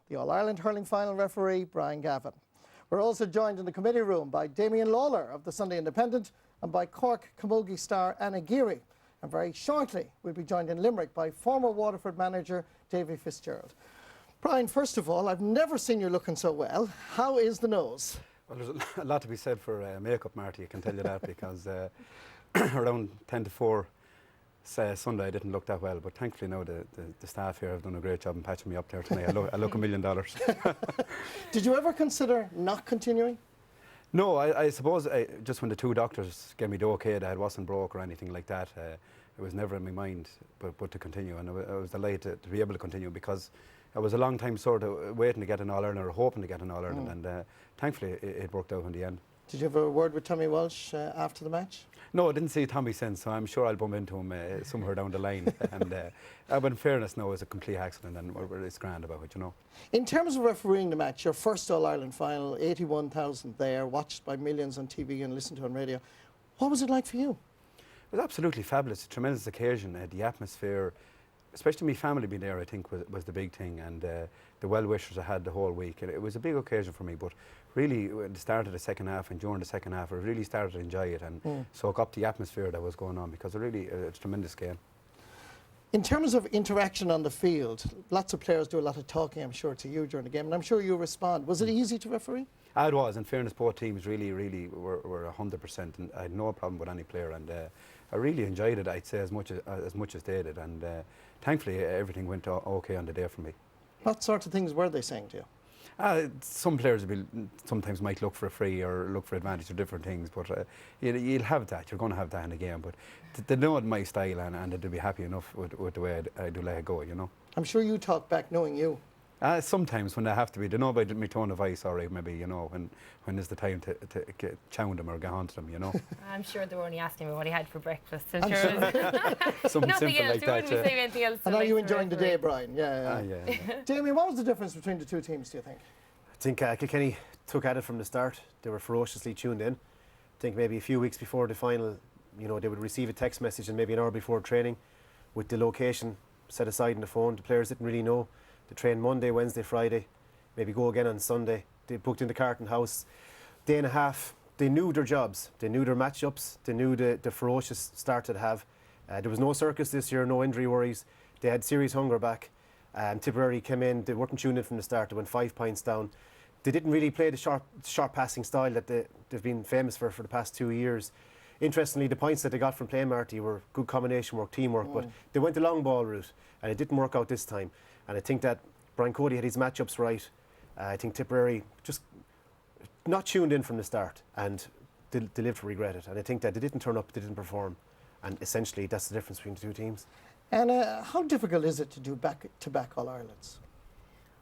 the All-Ireland Hurling Final referee, Brian Gavin. We're also joined in the committee room by Damien Lawler of the Sunday Independent and by Cork Camogie star Anna Geary. And very shortly, we'll be joined in Limerick by former Waterford manager Davy Fitzgerald. Brian, first of all, I've never seen you looking so well. How is the nose? Well, there's a lot to be said for makeup, Marty, I can tell you that, because around 10 to 4 Sunday I didn't look that well, but thankfully now the staff here have done a great job in patching me up there tonight. I look $1 million. Did you ever consider not continuing? No, I suppose just when the two doctors gave me the okay that I wasn't broke or anything like that, it was never in my mind but to continue, and I was delighted to be able to continue, because I was a long time sort of waiting to get an All-Ireland or hoping to get an All-Ireland, and thankfully it worked out in the end. Did you have a word with Tommy Walsh after the match? No, I didn't see Tommy since, so I'm sure I'll bump into him somewhere down the line. And but in fairness, no, it was a complete accident, and it's grand about it, you know. In terms of refereeing the match, your first All-Ireland final, 81,000 there, watched by millions on TV and listened to on radio. What was it like for you? It was absolutely fabulous, a tremendous occasion. The atmosphere, especially my family being there, I think was the big thing, and the well-wishers I had the whole week. It was a big occasion for me, but really at the start of the second half and during the second half, I really started to enjoy it and soak up the atmosphere that was going on, because it's a tremendous game. In terms of interaction on the field, lots of players do a lot of talking, I'm sure, to you during the game, and I'm sure you respond. Was it easy to referee? It was. In fairness, both teams really were 100%, and I had no problem with any player, and I really enjoyed it, I'd say, as much as they did, and thankfully everything went okay on the day for me. What sort of things were they saying to you? Some players sometimes might look for a free or look for advantage or different things, but you'll have that. You're going to have that in the game. But they know my style, and they'll be happy enough with the way I do let it go, you know. I'm sure you talk back knowing you. Sometimes when they have to be. They know by my tone of voice, or maybe, you know, when is the time to chound them or get on to them, you know. I'm sure they were only asking me what he had for breakfast. I'm sure. Something simple like that. Yeah. And are you enjoying the day, Brian? Yeah. Yeah. Damien, what was the difference between the two teams, do you think? I think Kilkenny took at it from the start. They were ferociously tuned in. I think maybe a few weeks before the final, you know, they would receive a text message, and maybe an hour before training with the location set aside in the phone. The players didn't really know. They trained Monday, Wednesday, Friday, maybe go again on Sunday. They booked in the Carton House. Day and a half, they knew their jobs. They knew their matchups. They knew the ferocious start they'd have. There was no circus this year, no injury worries. They had serious hunger back. Tipperary came in, they weren't tuned in from the start. They went 5 points down. They didn't really play the sharp passing style that they've been famous for the past 2 years. Interestingly, the points that they got from playing, Marty, were good combination work, teamwork, but they went the long ball route, and it didn't work out this time. And I think that Brian Cody had his matchups right. I think Tipperary just not tuned in from the start, and they lived to regret it. And I think that they didn't turn up, they didn't perform, and essentially that's the difference between the two teams. And how difficult is it to do back-to-back All-Irelands?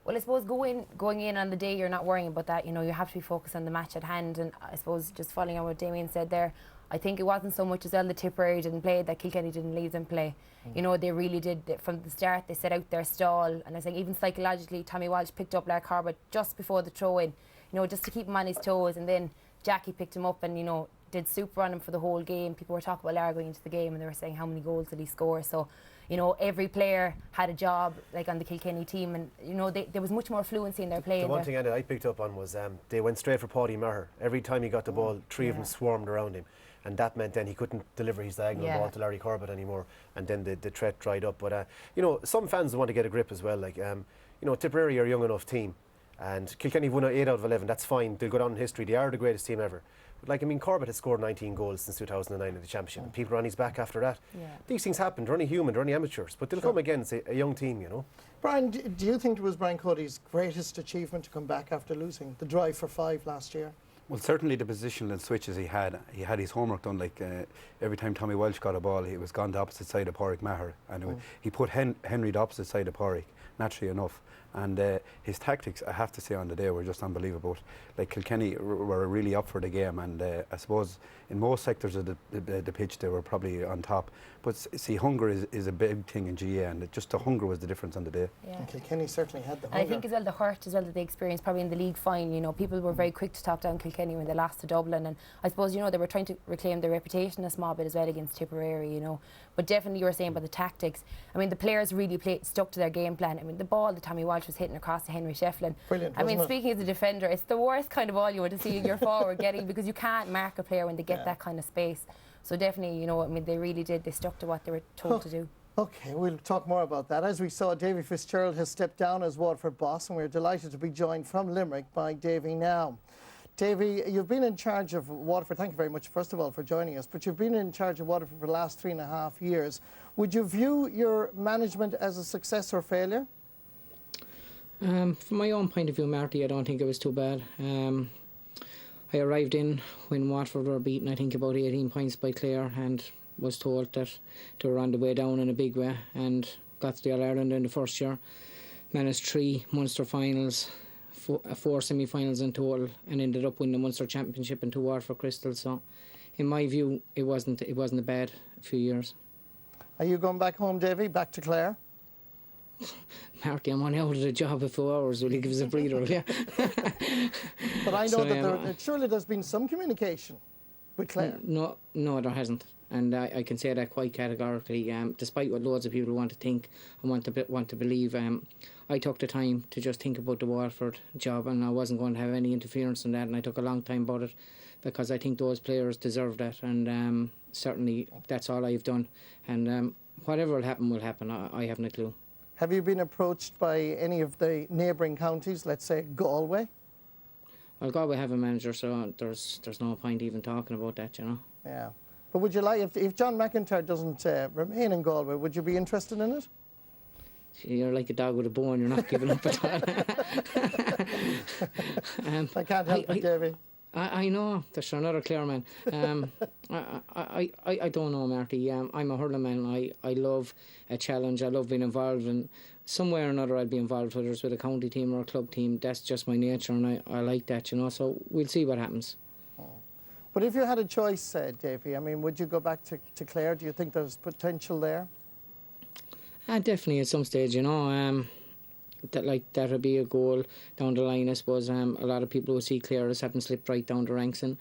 Well, I suppose going in on the day, you're not worrying about that. You know, you have to be focused on the match at hand. And I suppose just following on what Damien said there, I think it wasn't so much as well the Tipperary didn't play that Kilkenny didn't leave them play. You know, they really did. From the start, they set out their stall. And I think even psychologically, Tommy Walsh picked up Lark Corbett just before the throw-in, you know, just to keep him on his toes. And then Jackie picked him up and, you know, did super on him for the whole game. People were talking about Lark going into the game, and they were saying how many goals did he score. So, you know, every player had a job, like on the Kilkenny team, and, you know, there was much more fluency in their play. The one thing I picked up on was they went straight for Paddy Maher. Every time he got the ball, three of them swarmed around him, and that meant then he couldn't deliver his diagonal ball to Larry Corbett anymore, and then the threat dried up. But, you know, some fans want to get a grip as well. Like, you know, Tipperary are a young enough team, and Kilkenny won 8 out of 11. That's fine. They'll go down in history. They are the greatest team ever. Like, I mean, Corbett has scored 19 goals since 2009 in the Championship, and people are on his back after that. These things happen. They're only human, they're only amateurs, but they'll come again. It's a young team, you know. Brian, do you think it was Brian Cody's greatest achievement to come back after losing the drive for 5 last year? Well, certainly the positional switches he had his homework done. Like every time Tommy Walsh got a ball, he was gone the opposite side of Pádraig Maher, and he put Henry the opposite side of Pádraig, naturally enough. And his tactics, I have to say, on the day were just unbelievable. Like, Kilkenny were really up for the game, and I suppose in most sectors of the pitch they were probably on top. But see, hunger is a big thing in GA, and just the hunger was the difference on the day. Yeah. And Kilkenny certainly had the hunger. And I think as well the hurt as well that they experienced probably in the league final. You know, people were very quick to talk down Kilkenny when they lost to Dublin, and I suppose, you know, they were trying to reclaim their reputation a small bit as well against Tipperary, you know. But definitely you were saying about the tactics. I mean, the players really stuck to their game plan. I mean, the ball that Tommy Walsh which was hitting across to Henry Shefflin. Brilliant, I mean, wasn't it? speaking as a defender, it's the worst kind of all you want to see your forward getting, because you can't mark a player when they get that kind of space. So definitely, you know, I mean, they really did. They stuck to what they were told to do. Okay, we'll talk more about that. As we saw, Davy Fitzgerald has stepped down as Waterford boss, and we're delighted to be joined from Limerick by Davy now. Davy, you've been in charge of Waterford. Thank you very much, first of all, for joining us. But you've been in charge of Waterford for the last 3.5 years. Would you view your management as a success or failure? From my own point of view, Marty, I don't think it was too bad. I arrived in when Waterford were beaten, I think, about 18 points by Clare, and was told that they were on the way down in a big way, and got to the All-Ireland in the first year. Managed 3 Munster finals, 4 semi-finals in total, and ended up winning the Munster Championship and 2 Waterford Crystals. So, in my view, it wasn't a bad few years. Are you going back home, Davy, back to Clare? Marty, I'm only out of the job for 4 hours. Will you give us a breather, will you? But I know So, that surely there's been some communication with Clare. No, there hasn't. And I can say that quite categorically. Despite what loads of people want to think and want to believe, I took the time to just think about the Waterford job, and I wasn't going to have any interference in that, and I took a long time about it, because I think those players deserve that, and certainly that's all I've done. And whatever will happen. I haven't a clue. Have you been approached by any of the neighbouring counties, let's say Galway? Well, Galway have a manager, so there's no point even talking about that, you know. Yeah. But would you like, if John McIntyre doesn't remain in Galway, would you be interested in it? You're like a dog with a bone, you're not giving up at all. I can't help it, Davy. I know, there's another Clare man. I don't know, Marty. I'm a hurling man. I love a challenge. I love being involved, and somewhere or another I'll be involved, whether it's with a county team or a club team. That's just my nature, and I like that, you know. So we'll see what happens. But if you had a choice, Davy, I mean, would you go back to Clare? Do you think there's potential there? Definitely at some stage, you know. That would be a goal down the line, I suppose. A lot of people would see Clare as having slipped right down the ranks, and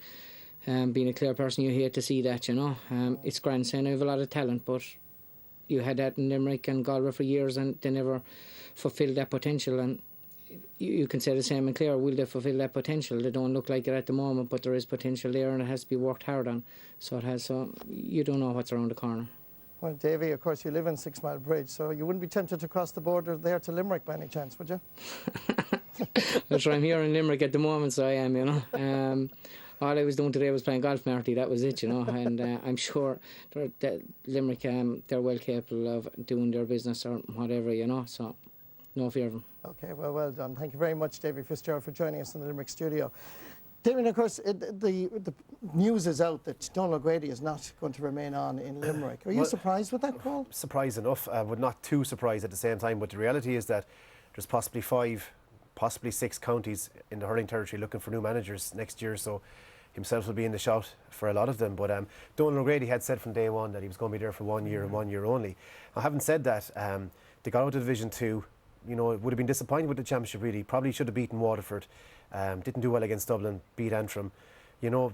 being a Clare person, you hate to see that, you know. It's grand saying I have a lot of talent, but you had that in Limerick and Galway for years, and they never fulfilled that potential. And you can say the same in Clare. Will they fulfil that potential? They don't look like it at the moment, but there is potential there, and it has to be worked hard on. So it has. So you don't know what's around the corner. Well, Davy, of course, you live in 6 Mile Bridge, so you wouldn't be tempted to cross the border there to Limerick by any chance, would you? Well, sure, I'm here in Limerick at the moment, so I am, you know. All I was doing today was playing golf, Marty. That was it, you know. And I'm sure that Limerick, they're well capable of doing their business or whatever, you know. So no fear of them. Okay, well done. Thank you very much, Davy Fitzgerald, for joining us in the Limerick studio. Damien, of course, the news is out that Donald O'Grady is not going to remain on in Limerick. Are you surprised with that call? Surprised enough, but not too surprised at the same time. But the reality is that there's possibly 5, possibly 6 counties in the hurling territory looking for new managers next year. So himself will be in the shout for a lot of them. But Donald O'Grady had said from day one that he was going to be there for 1 year and 1 year only. Now, having said that, they got out of Division 2. You know, it would have been disappointed with the championship, really. Probably should have beaten Waterford. Didn't do well against Dublin, beat Antrim. You know,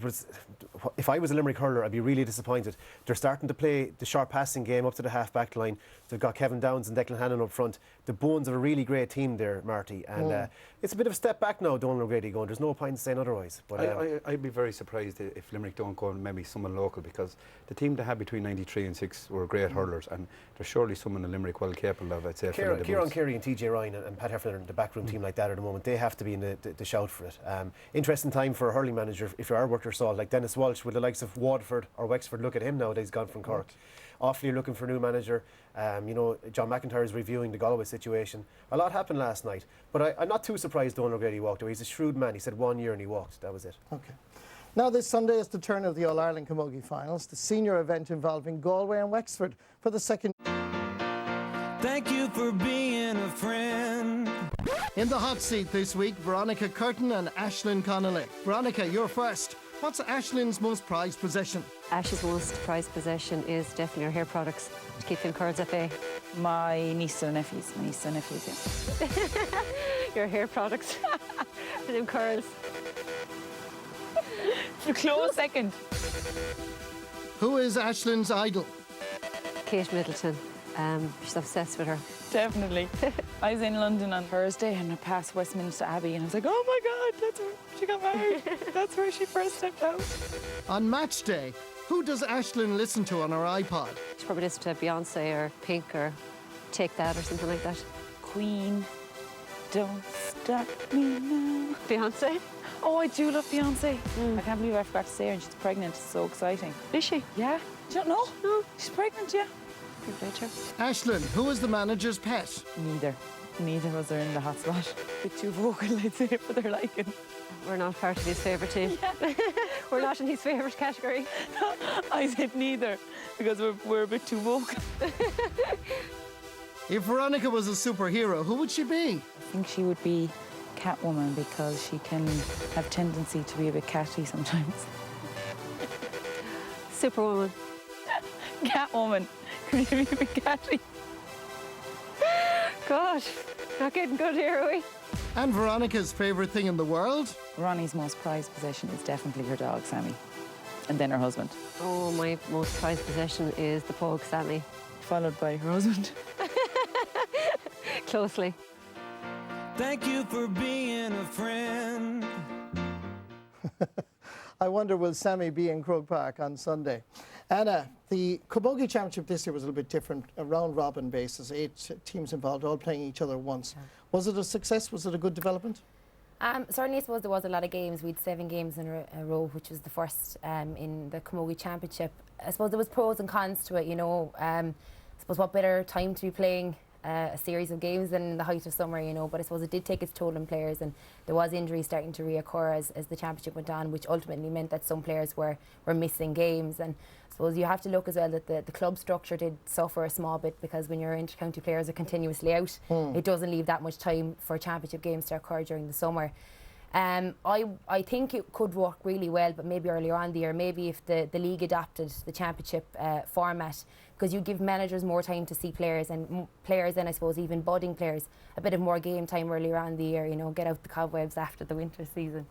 if I was a Limerick hurler, I'd be really disappointed. They're starting to play the short passing game up to the half-back line. They've got Kevin Downs and Declan Hannon up front. The bones of a really great team there, Marty. And it's a bit of a step back now, Donald O'Grady going. There's no point in saying otherwise. But I'd be very surprised if Limerick don't go and maybe someone local, because the team they had between 93 and 6 were great hurlers, and there's surely someone in Limerick well capable of, I'd say. Kieran Carey and TJ Ryan and Pat Heffernan and the backroom team like that at the moment, they have to be in the shout for it. Interesting time for a hurling manager if you are worth your salt, like Dennis Walsh with the likes of Waterford or Wexford. Look at him now, he's gone from Cork. Offaly looking for a new manager. You know, John McIntyre is reviewing the Galway situation. A lot happened last night, but I'm not too surprised Donald O'Grady walked away. He's a shrewd man. He said 1 year and he walked. That was it. Okay. Now this Sunday is the turn of the All-Ireland Camogie Finals, the senior event involving Galway and Wexford for the second. Thank you for being a friend. In the hot seat this week, Veronica Curtin and Aisling Connolly. Veronica, you're first. What's Aisling's most prized possession? Ash's most prized possession is definitely her hair products to keep them curls at bay. My nieces and nephews. Yeah. Your hair products for them curls. For close second. Who is Aisling's idol? Kate Middleton. She's obsessed with her. Definitely. I was in London on Thursday and I passed Westminster Abbey and I was like, oh my God, that's where she got married. That's where she first stepped out. On match day, who does Aisling listen to on her iPod? She probably listen to Beyonce or Pink or Take That or something like that. Queen, don't stop me now. Beyonce? Oh, I do love Beyonce. I can't believe I forgot to say her and she's pregnant. It's so exciting. Is she? Yeah. Do you not know? No. She's pregnant, yeah. Later. Aisling, who is the manager's pet? Neither. Neither of us are in the hot spot. A bit too vocal, I'd say, for their liking. We're not part of his favourite team. We're not in his favourite category. I said neither because we're a bit too vocal. If Veronica was a superhero, who would she be? I think she would be Catwoman because she can have tendency to be a bit catty sometimes. Superwoman. Catwoman. Could you be a bit catty? Gosh, not getting good here, are we? And Veronica's favourite thing in the world? Ronnie's most prized possession is definitely her dog, Sammy. And then her husband. Oh, my most prized possession is the pug, Sammy. Followed by her husband. Closely. Thank you for being a friend. I wonder, will Sammy be in Croke Park on Sunday? Anna, the Camogie Championship this year was a little bit different, a round-robin basis, 8 teams involved, all playing each other once. Yeah. Was it a success? Was it a good development? Certainly, I suppose there was a lot of games. We had 7 games in a row, which was the first in the Camogie Championship. I suppose there was pros and cons to it, you know. I suppose what better time to be playing a series of games than the height of summer, you know, but I suppose it did take its toll on players, and there was injuries starting to reoccur as the championship went on, which ultimately meant that some players were missing games. And I suppose you have to look as well that the club structure did suffer a small bit, because when your inter-county players are continuously out, it doesn't leave that much time for championship games to occur during the summer. I think it could work really well, but maybe earlier on in the year, maybe if the league adopted the championship format, because you give managers more time to see players, and players then, I suppose, even budding players, a bit of more game time earlier on in the year, you know, get out the cobwebs after the winter season.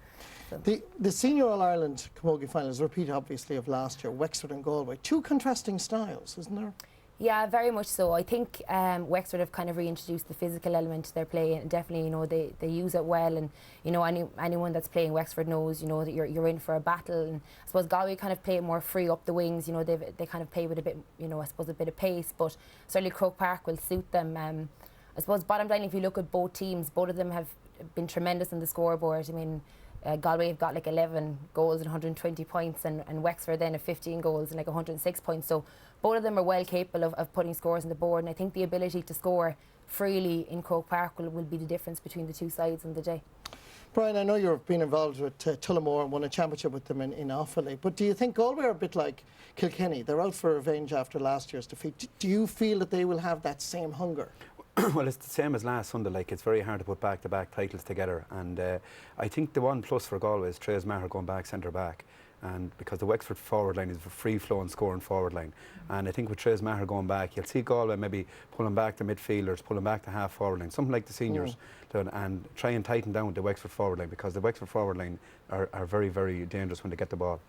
So. The Senior All-Ireland Camogie final is a repeat, obviously, of last year, Wexford and Galway. 2 contrasting styles, isn't there? Yeah, very much so. I think Wexford have kind of reintroduced the physical element to their play, and definitely, you know, they use it well. And you know, anyone that's playing Wexford knows, you know, that you're in for a battle. And I suppose Galway kind of play it more free up the wings. You know, they kind of play with a bit, you know, I suppose a bit of pace. But certainly Croke Park will suit them. I suppose bottom line, if you look at both teams, both of them have been tremendous on the scoreboard. I mean, Galway have got like 11 goals and 120 points, and Wexford then have 15 goals and like 106 points. So both of them are well capable of putting scores on the board, and I think the ability to score freely in Croke Park will be the difference between the two sides on the day. Brian, I know you've been involved with Tullamore and won a championship with them in Offaly, but do you think Galway are a bit like Kilkenny? They're out for revenge after last year's defeat. Do you feel that they will have that same hunger? Well, it's the same as last Sunday. Like, it's very hard to put back-to-back titles together, and I think the one plus for Galway is Trez Maher going back centre back, and because the Wexford forward line is a free-flowing scoring forward line, and I think with Trez Maher going back, you'll see Galway maybe pulling back the midfielders, pulling back the half forward line, something like the seniors, and try and tighten down the Wexford forward line, because the Wexford forward line are very, very dangerous when they get the ball.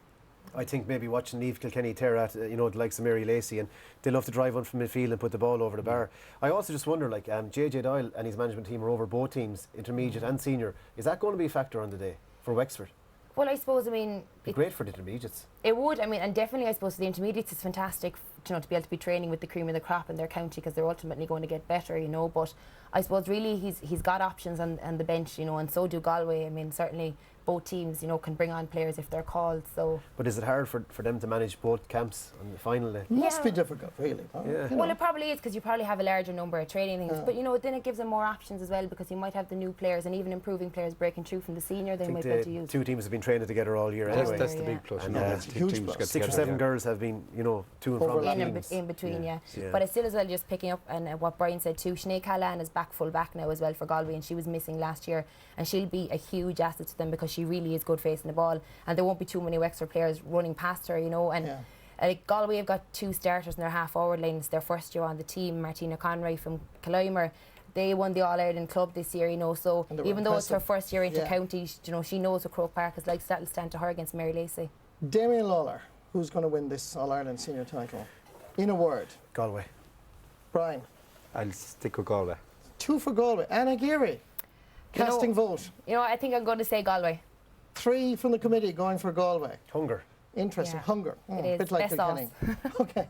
I think maybe watching Niamh Kilkenny tear at, you know, the likes of Mary Lacey, and they love to drive on from midfield and put the ball over the bar. I also just wonder, like, JJ Doyle and his management team are over both teams, intermediate and senior. Is that going to be a factor on the day for Wexford? Well, I suppose, I mean, It'd be great for the intermediates. It would, I mean, and definitely, I suppose, for the intermediates, it's fantastic, you know, to be able to be training with the cream of the crop in their county, because they're ultimately going to get better, you know. But I suppose really he's got options on the bench, you know, and so do Galway. I mean, certainly both teams, you know, can bring on players if they're called. So. But is it hard for them to manage both camps on the final day? Must be difficult, really. Yeah. Well, it probably is, because you probably have a larger number of training things. But you know, then it gives them more options as well, because you might have the new players and even improving players breaking through from the senior. They might be able to use. 2 teams have been training together all year anyway. That's the big plus. And that's huge plus. 6 or 7 girls have been, you know, to and from in between, yeah. But I still as well, just picking up on what Brian said too, Sinead Callan is back full back now as well for Galway, and she was missing last year, and she'll be a huge asset to them, because she really is good facing the ball, and there won't be too many Wexford players running past her, you know. And Galway have got 2 starters in their half forward line. It's their first year on the team. Martina Conroy from Killimer, they won the All-Ireland club this year, you know, so even though it's her first year into county, you know, she knows what Croke Park is like, so that'll stand to her against Mary Lacey. Damien Lawler, who's going to win this All-Ireland senior title? In a word. Galway. Brian. I'll stick with Galway. 2 for Galway. Anna Geary, casting vote. You know, I think I'm going to say Galway. 3 from the committee going for Galway. Hunger. Interesting. Yeah. Hunger. It A is. bit like Best sauce. Kilkenny. Okay.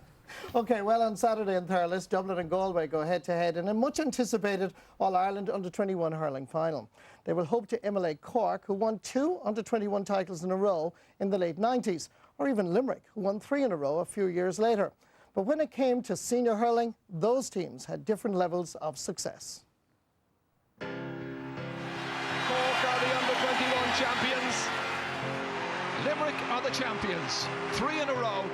Okay, well, on Saturday in Thurles, Dublin and Galway go head-to-head in a much-anticipated All-Ireland Under-21 hurling final. They will hope to immolate Cork, who won 2 Under-21 titles in a row in the late 90s, or even Limerick, who won 3 in a row a few years later. But when it came to senior hurling, those teams had different levels of success. Cork are the Under-21 champions. Limerick are the champions. 3 in a row.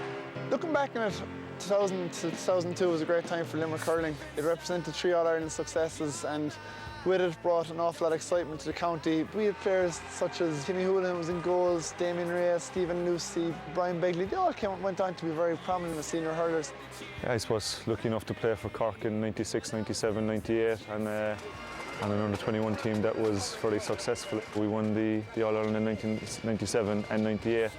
Looking back on it, 2000 to 2002 was a great time for Limerick hurling. It represented 3 All-Ireland successes, and with it brought an awful lot of excitement to the county. We had players such as Timmy Houlihan was in goals, Damien Reyes, Stephen Lucy, Brian Begley. They all went on to be very prominent as senior hurlers. Yeah, I suppose lucky enough to play for Cork in 96, 97, 98, and an under-21 team that was very successful. We won the All-Ireland in 1997 and 98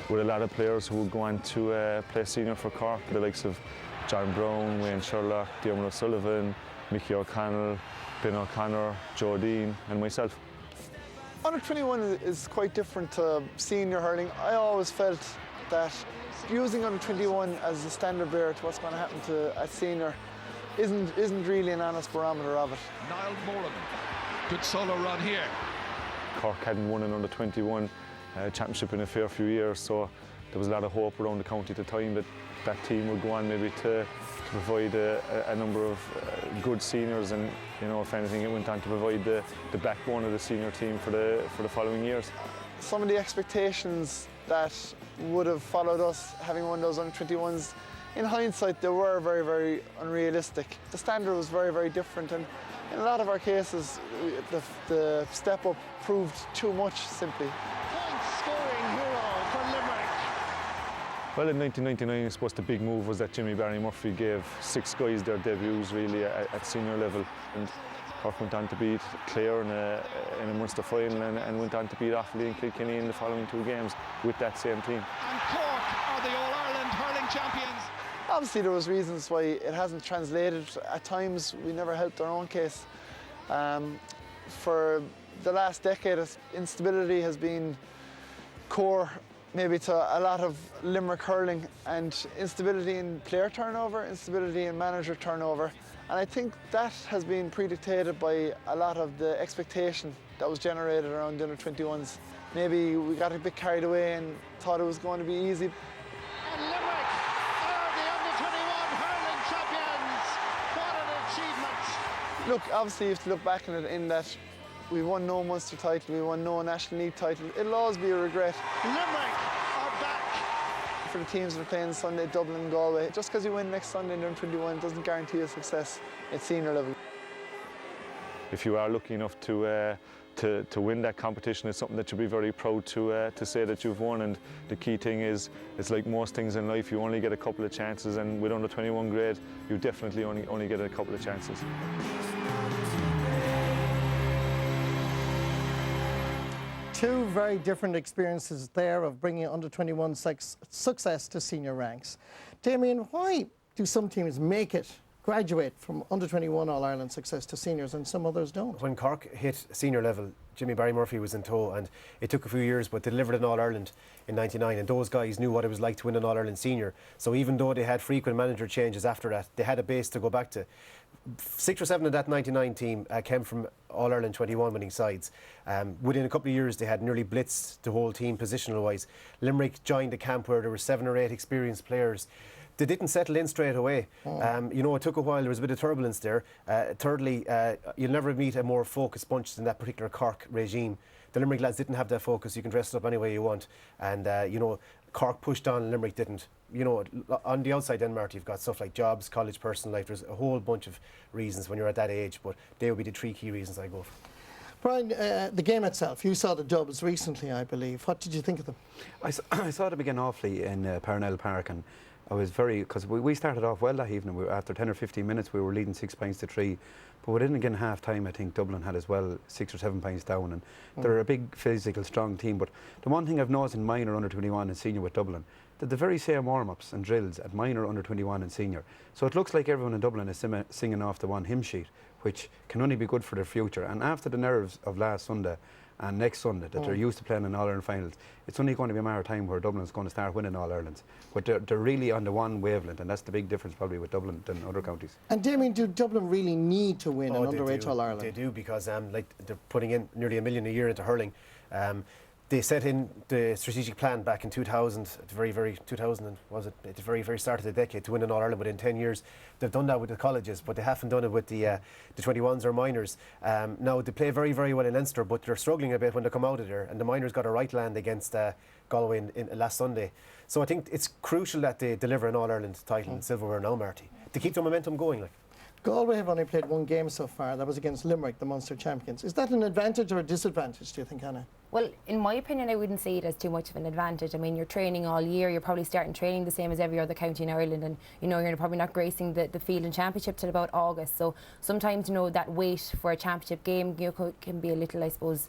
with a lot of players who would go on to play senior for Cork, the likes of John Brown, Wayne Sherlock, Diarmuid O'Sullivan, Mickey O'Connell, Ben O'Connor, Joe Dean and myself. Under-21 is quite different to senior hurling. I always felt that using under-21 as a standard bearer to what's going to happen to a senior isn't really an honest barometer of it. Niall Moran, good solo run here. Cork hadn't won an under-21 championship in a fair few years, so there was a lot of hope around the county at the time that that team would go on maybe to provide a number of good seniors, and you know, if anything, it went on to provide the backbone of the senior team for the following years. Some of the expectations that would have followed us having won those under-21s, in hindsight, they were very, very unrealistic. The standard was very, very different, and in a lot of our cases, the step up proved too much simply. Scoring hero for Limerick. Well, in 1999, I suppose the big move was that Jimmy Barry Murphy gave 6 guys their debuts really at senior level, and Cork went on to beat Clare in a Munster final and went on to beat Offaly and Kilkenny in the following 2 games with that same team. And Cork are the All-Ireland hurling champions. Obviously, there was reasons why it hasn't translated. At times, we never helped our own case. For the last decade, instability has been core maybe to a lot of Limerick hurling, and instability in player turnover, instability in manager turnover. And I think that has been predictated by a lot of the expectation that was generated around the under-21s. Maybe we got a bit carried away and thought it was going to be easy. And Limerick are the Under-21 hurling champions. What an achievement. Look, obviously you have to look back on it in that we won no Munster title, we won no National League title. It'll always be a regret. Limerick are back. For the teams that are playing Sunday, Dublin and Galway, just because you win next Sunday in the under-21 doesn't guarantee a success at senior level. If you are lucky enough to win that competition, it's something that you'll be very proud to say that you've won. And the key thing is, it's like most things in life, you only get a couple of chances, and with under-21 grade, you definitely only get a couple of chances. Two very different experiences there of bringing under-21 success to senior ranks. Damien, why do some teams make it, graduate from under-21 All-Ireland success to seniors and some others don't? When Cork hit senior level, Jimmy Barry Murphy was in tow, and it took a few years, but they delivered an All-Ireland in '99, and those guys knew what it was like to win an All-Ireland senior. So even though they had frequent manager changes after that, they had a base to go back to. 6 or 7 of that '99 team came from All-Ireland 21 winning sides. Within a couple of years, they had nearly blitzed the whole team positional-wise. Limerick joined a camp where there were 7 or 8 experienced players. They didn't settle in straight away. You know, it took a while. There was a bit of turbulence there. Thirdly, you'll never meet a more focused bunch than that particular Cork regime. The Limerick lads didn't have that focus. You can dress it up any way you want. And, you know, Cork pushed on, Limerick didn't. You know, on the outside Denmark, you've got stuff like jobs, college, personal life. There's a whole bunch of reasons when you're at that age, but they would be the 3 key reasons I go for. Brian, the game itself, you saw the dubs recently, I believe. What did you think of them? I saw them again awfully in Parnell Park, and I was very, because we started off well that evening. After 10 or 15 minutes, we were leading 6 points to 3. But within again half time, I think Dublin had as well 6 or 7 points down, and they're a big, physical, strong team. But the one thing I've noticed in minor, under-21 and senior with Dublin, that the very same warm-ups and drills at minor, under-21 and senior. So it looks like everyone in Dublin is singing off the one hymn sheet, which can only be good for their future. And after the nerves of last Sunday and next Sunday that they're used to playing in All-Ireland finals, it's only going to be a matter of time where Dublin's going to start winning All-Irelands. But they're really on the one wavelength, and that's the big difference probably with Dublin than other counties. And Damien, do Dublin really need to win an underage All-Ireland? They do, because like they're putting in nearly $1 million a year into hurling. They set in the strategic plan back in 2000, at the very start of the decade, to win an All-Ireland within 10 years. They've done that with the colleges, but they haven't done it with the 21s or minors. Now, they play very, very well in Leinster, but they're struggling a bit when they come out of there, and the minors got a right land against Galway in last Sunday. So I think it's crucial that they deliver an All-Ireland title in silverware now, Marty, to keep the momentum going. Galway have only played one game so far. That was against Limerick, the Munster champions. Is that an advantage or a disadvantage, do you think, Hannah? Well, in my opinion, I wouldn't see it as too much of an advantage. I mean, you're training all year. You're probably starting training the same as every other county in Ireland, and you're probably not gracing the field in championship till about August. So sometimes that wait for a championship game can be a little, I suppose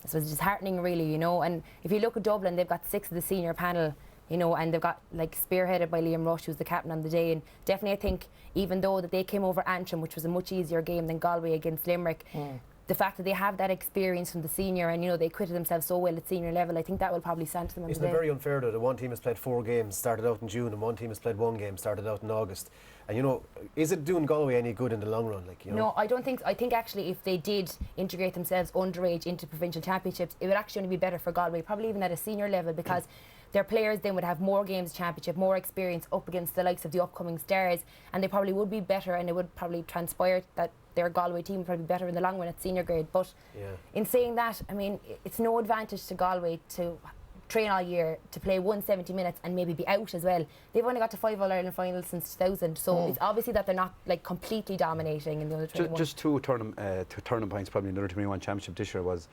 disheartening, really. And if you look at Dublin, they've got 6 of the senior panel. And they've got spearheaded by Liam Rush, who's the captain on the day. And definitely, I think, even though that they came over Antrim, which was a much easier game than Galway against Limerick, the fact that they have that experience from the senior, and they acquitted themselves so well at senior level, I think that will probably stand to them. Isn't it very unfair though that one team has played 4 games, started out in June, and one team has played 1 game, started out in August? And is it doing Galway any good in the long run? No, I don't think. I think actually, if they did integrate themselves underage into provincial championships, it would actually only be better for Galway, probably even at a senior level, because their players then would have more games championship, more experience up against the likes of the upcoming stars, and they probably would be better, and it would probably transpire that their Galway team would probably be better in the long run at senior grade. But in saying that, I mean, it's no advantage to Galway to train all year, to play 170 minutes and maybe be out as well. They've only got to 5 All-Ireland finals since 2000, so it's obviously that they're not completely dominating in the other 21. Just two turning points probably in the under 21 championship this year was,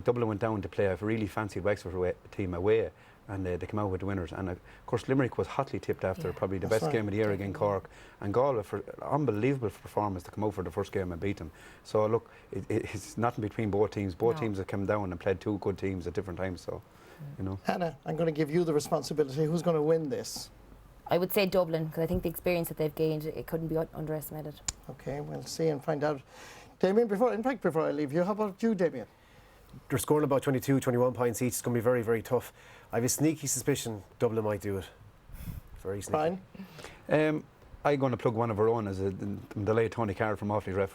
Dublin went down to play a really fancied Wexford team away, and they came out with the winners. And of course Limerick was hotly tipped after probably the best game of the year against Cork, and Galway for unbelievable performance to come out for the first game and beat them. So look, it's nothing between both teams. Both teams have come down and played 2 good teams at different times. So Hannah, I'm going to give you the responsibility. Who's going to win this? I would say Dublin, because I think the experience that they've gained, it couldn't be underestimated. Okay, we'll see and find out. Damien, before I leave you, how about you, Damien? They're scoring about 22, 21 points each. It's going to be very, very tough. I have a sneaky suspicion Dublin might do it. Very sneaky. Fine. I'm going to plug one of our own as the late Tony Carroll from Offaly's referee.